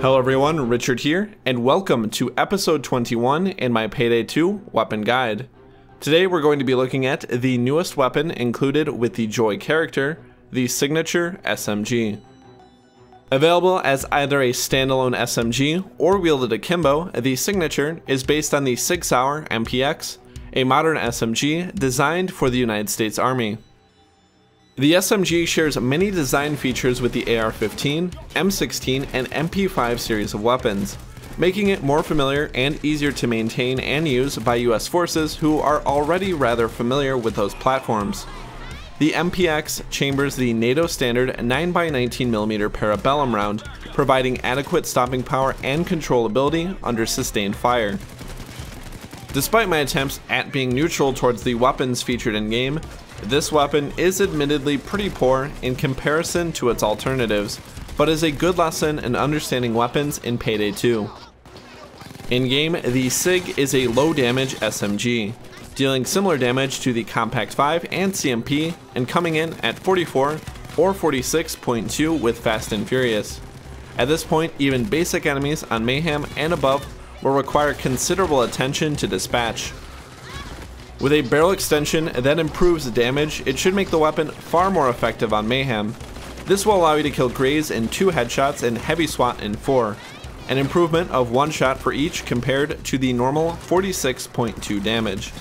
Hello everyone, Richard here, and welcome to episode 21 in my Payday 2 weapon guide. Today we're going to be looking at the newest weapon included with the Joy character, the signature SMG. Available as either a standalone SMG or wielded akimbo, the signature is based on the 6 Hour MPX, a modern SMG designed for the United States Army. The SMG shares many design features with the AR-15, M16, and MP5 series of weapons, making it more familiar and easier to maintain and use by US forces who are already rather familiar with those platforms. The MPX chambers the NATO standard 9x19mm parabellum round, providing adequate stopping power and controllability under sustained fire. Despite my attempts at being neutral towards the weapons featured in-game, this weapon is admittedly pretty poor in comparison to its alternatives, but is a good lesson in understanding weapons in Payday 2. In-game, the SIG is a low-damage SMG, dealing similar damage to the Compact 5 and CMP, and coming in at 44 or 46.2 with Fast and Furious. At this point, even basic enemies on Mayhem and above will require considerable attention to dispatch. With a barrel extension that improves damage, it should make the weapon far more effective on Mayhem. This will allow you to kill Greys in 2 headshots and Heavy SWAT in 4, an improvement of 1 shot for each compared to the normal 46.2 damage.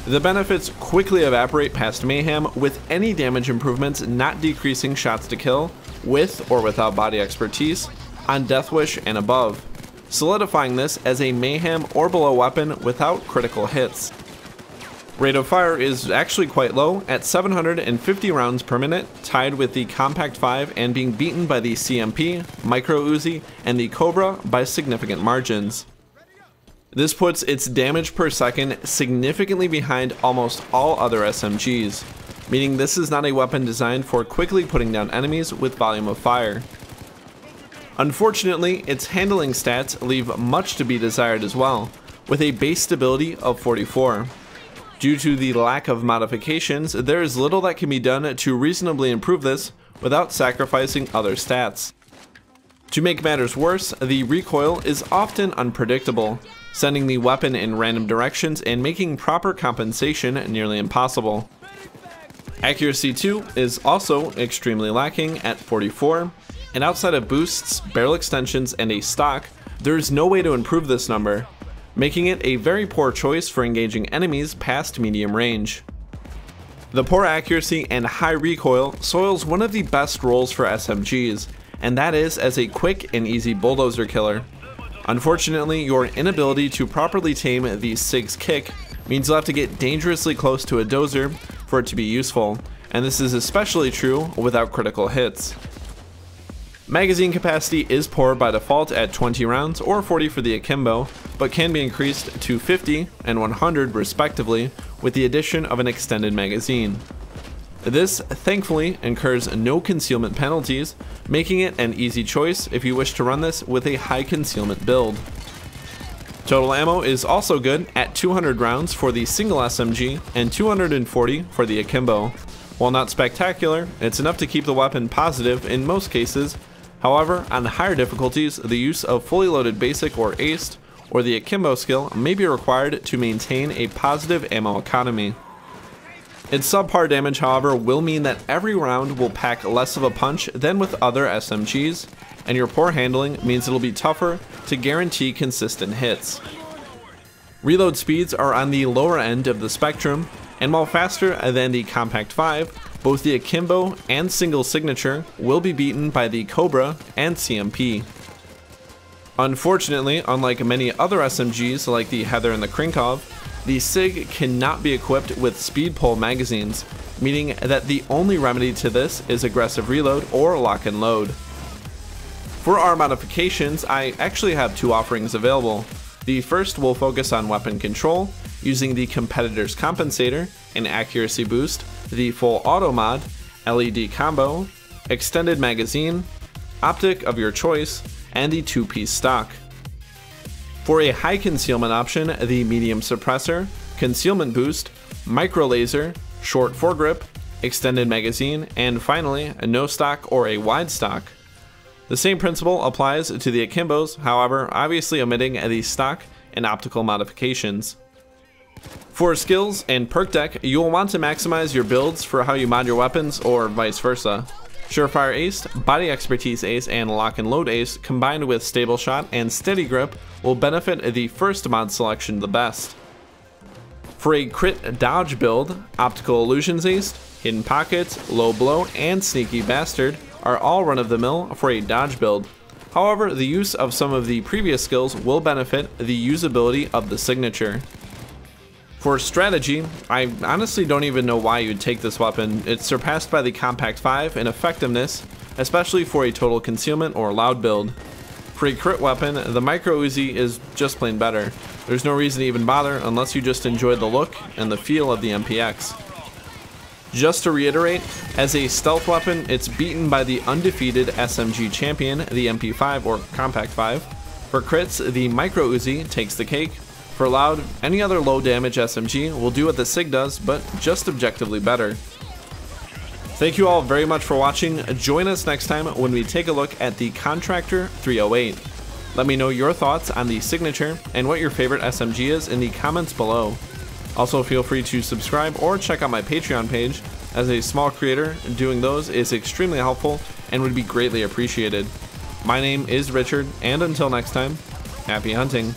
The benefits quickly evaporate past Mayhem, with any damage improvements not decreasing shots to kill, with or without body expertise, on Death Wish and above, solidifying this as a Mayhem or below weapon without critical hits. Rate of fire is actually quite low at 750 rounds per minute, tied with the Compact 5 and being beaten by the CMP, Micro Uzi, and the Cobra by significant margins. This puts its damage per second significantly behind almost all other SMGs, meaning this is not a weapon designed for quickly putting down enemies with volume of fire. Unfortunately, its handling stats leave much to be desired as well, with a base stability of 44. Due to the lack of modifications, there is little that can be done to reasonably improve this without sacrificing other stats. To make matters worse, the recoil is often unpredictable, sending the weapon in random directions and making proper compensation nearly impossible. Accuracy too is also extremely lacking at 44, and outside of boosts, barrel extensions, and a stock, there is no way to improve this number, making it a very poor choice for engaging enemies past medium range. The poor accuracy and high recoil soils one of the best roles for SMGs, and that is as a quick and easy bulldozer killer. Unfortunately, your inability to properly tame the SIG's kick means you'll have to get dangerously close to a dozer for it to be useful, and this is especially true without critical hits. Magazine capacity is poor by default at 20 rounds or 40 for the akimbo, but can be increased to 50 and 100 respectively with the addition of an extended magazine. This thankfully incurs no concealment penalties, making it an easy choice if you wish to run this with a high concealment build. Total ammo is also good at 200 rounds for the single SMG and 240 for the akimbo. While not spectacular, it's enough to keep the weapon positive in most cases. However, on higher difficulties, the use of fully loaded basic or aced, or the akimbo skill may be required to maintain a positive ammo economy. Its subpar damage, however, will mean that every round will pack less of a punch than with other SMGs, and your poor handling means it'll be tougher to guarantee consistent hits. Reload speeds are on the lower end of the spectrum, and while faster than the Compact 5, both the akimbo and single signature will be beaten by the Cobra and CMP. Unfortunately, unlike many other SMGs like the Heather and the Krinkov, the SIG cannot be equipped with speed pull magazines, meaning that the only remedy to this is aggressive reload or lock and load. For our modifications, I actually have 2 offerings available. The first will focus on weapon control, using the Competitor's Compensator, an accuracy boost, the full auto mod, LED combo, extended magazine, optic of your choice, and the 2-piece stock. For a high concealment option, the medium suppressor, concealment boost, micro laser, short foregrip, extended magazine, and finally a no stock or a wide stock. The same principle applies to the Akimbos, however, obviously omitting the stock and optical modifications. For skills and perk deck, you will want to maximize your builds for how you mod your weapons or vice versa. Surefire Ace, Body Expertise Ace, and Lock and Load Ace combined with Stable Shot and Steady Grip will benefit the first mod selection the best. For a crit dodge build, Optical Illusions Ace, Hidden Pockets, Low Blow, and Sneaky Bastard are all run-of-the-mill for a dodge build. However, the use of some of the previous skills will benefit the usability of the signature. For strategy, I honestly don't even know why you'd take this weapon. It's surpassed by the Compact 5 in effectiveness, especially for a total concealment or loud build. For a crit weapon, the Micro Uzi is just plain better. There's no reason to even bother unless you just enjoy the look and the feel of the MPX. Just to reiterate, as a stealth weapon, it's beaten by the undefeated SMG champion, the MP5 or Compact 5. For crits, the Micro Uzi takes the cake. For loud, any other low damage SMG will do what the SIG does, but just objectively better. Thank you all very much for watching. Join us next time when we take a look at the Contractor 308. Let me know your thoughts on the signature and what your favorite SMG is in the comments below. Also feel free to subscribe or check out my Patreon page. As a small creator, doing those is extremely helpful and would be greatly appreciated. My name is Richard, and until next time, happy hunting.